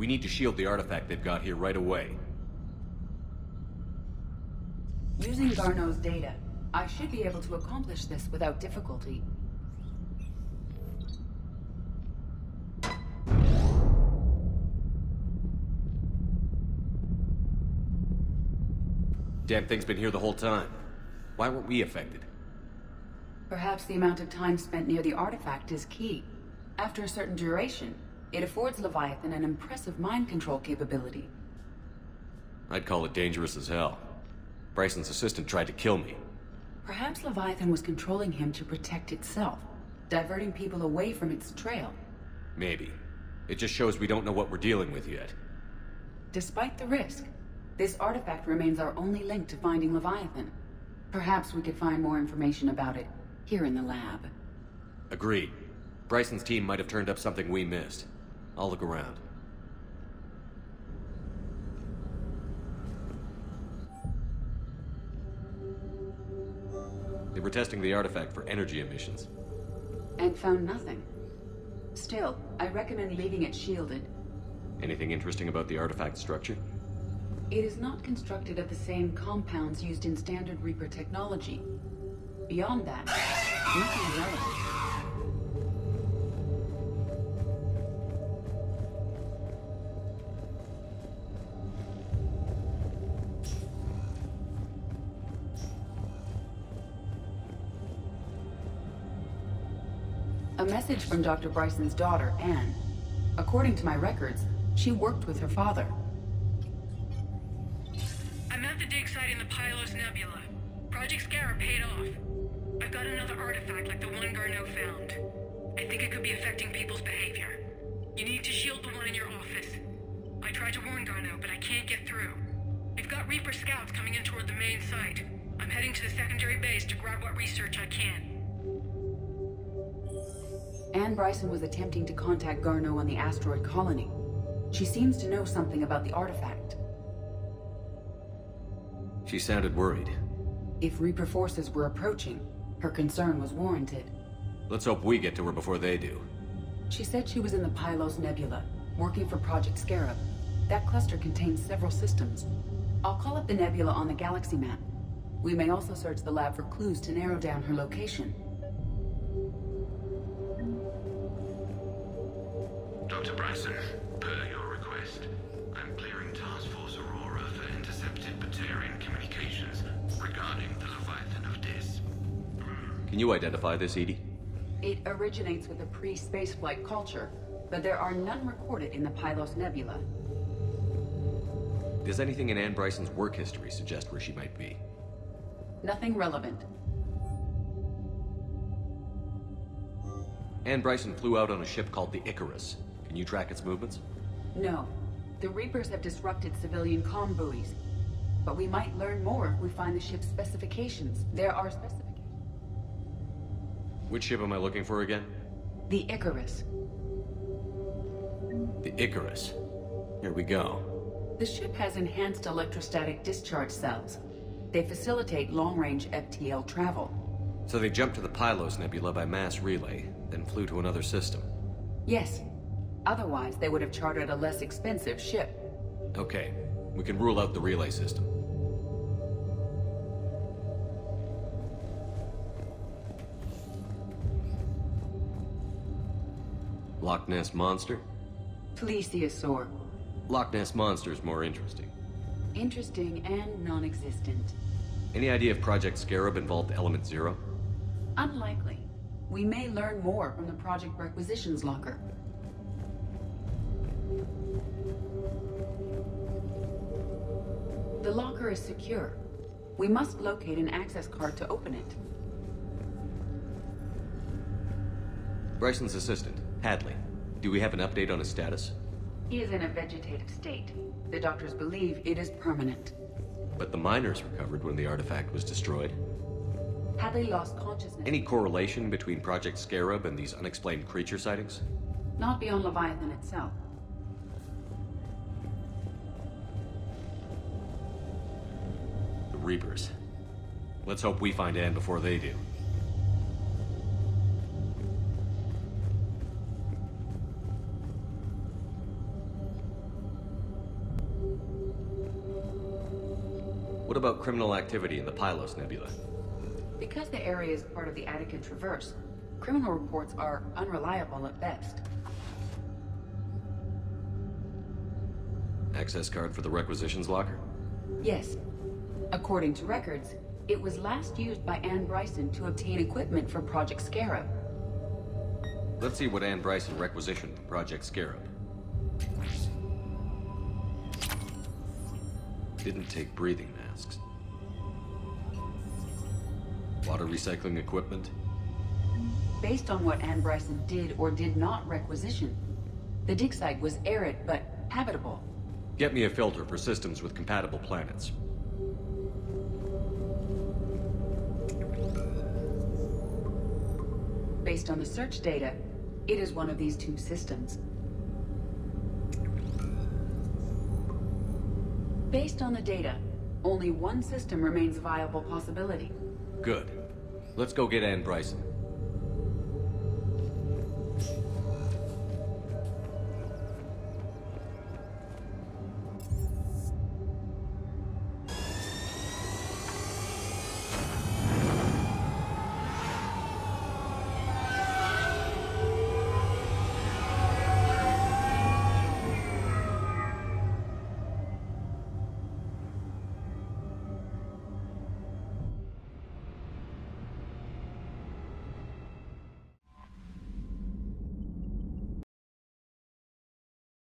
We need to shield the artifact they've got here right away. Using Garneau's data, I should be able to accomplish this without difficulty. Damn thing's been here the whole time. Why weren't we affected? Perhaps the amount of time spent near the artifact is key. After a certain duration, it affords Leviathan an impressive mind control capability. I'd call it dangerous as hell. Bryson's assistant tried to kill me. Perhaps Leviathan was controlling him to protect itself, diverting people away from its trail. Maybe. It just shows we don't know what we're dealing with yet. Despite the risk, this artifact remains our only link to finding Leviathan. Perhaps we could find more information about it here in the lab. Agreed. Bryson's team might have turned up something we missed. I'll look around. They were testing the artifact for energy emissions. And found nothing. Still, I recommend leaving it shielded. Anything interesting about the artifact structure? It is not constructed of the same compounds used in standard Reaper technology. Beyond that, nothing relevant. A message from Dr. Bryson's daughter, Anne. According to my records, she worked with her father. I'm at the dig site in the Pylos Nebula. Project Scarab paid off. I've got another artifact like the one Garneau found. I think it could be affecting people's behavior. You need to shield the one in your office. I tried to warn Garneau, but I can't get through. We've got Reaper scouts coming in toward the main site. I'm heading to the secondary base to grab what research I can. Anne Bryson was attempting to contact Garneau on the asteroid colony. She seems to know something about the artifact. She sounded worried. If Reaper forces were approaching, her concern was warranted. Let's hope we get to her before they do. She said she was in the Pylos Nebula, working for Project Scarab. That cluster contains several systems. I'll call up the nebula on the galaxy map. We may also search the lab for clues to narrow down her location. Dr. Bryson, per your request, I'm clearing Task Force Aurora for intercepted Batarian communications regarding the Leviathan of Dis. Can you identify this, Edie? It originates with a pre-spaceflight culture, but there are none recorded in the Pylos Nebula. Does anything in Anne Bryson's work history suggest where she might be? Nothing relevant. Anne Bryson flew out on a ship called the Icarus. Can you track its movements? No. The Reapers have disrupted civilian comm buoys. But we might learn more if we find the ship's specifications. There are specifications. Which ship am I looking for again? The Icarus. The Icarus. Here we go. The ship has enhanced electrostatic discharge cells. They facilitate long-range FTL travel. So they jumped to the Pylos Nebula by mass relay, then flew to another system. Yes. Otherwise, they would have chartered a less expensive ship. Okay. We can rule out the relay system. Loch Ness Monster? Plesiosaur. Loch Ness Monster's more interesting. Interesting and non-existent. Any idea if Project Scarab involved Element Zero? Unlikely. We may learn more from the Project Requisitions Locker. The locker is secure. We must locate an access card to open it. Bryson's assistant, Hadley. Do we have an update on his status? He is in a vegetative state. The doctors believe it is permanent. But the miners recovered when the artifact was destroyed. Hadley lost consciousness. Any correlation between Project Scarab and these unexplained creature sightings? Not beyond Leviathan itself. The Reapers. Let's hope we find Anne before they do. What about criminal activity in the Pylos Nebula? Because the area is part of the Attica Traverse, criminal reports are unreliable at best. Access card for the requisitions locker? Yes. According to records, it was last used by Anne Bryson to obtain equipment for Project Scarab. Let's see what Anne Bryson requisitioned for Project Scarab. Didn't take breathing masks. Water recycling equipment? Based on what Anne Bryson did or did not requisition, the dig site was arid but habitable. Get me a filter for systems with compatible planets. Based on the search data, it is one of these two systems. Based on the data, only one system remains a viable possibility. Good. Let's go get Anne Bryson.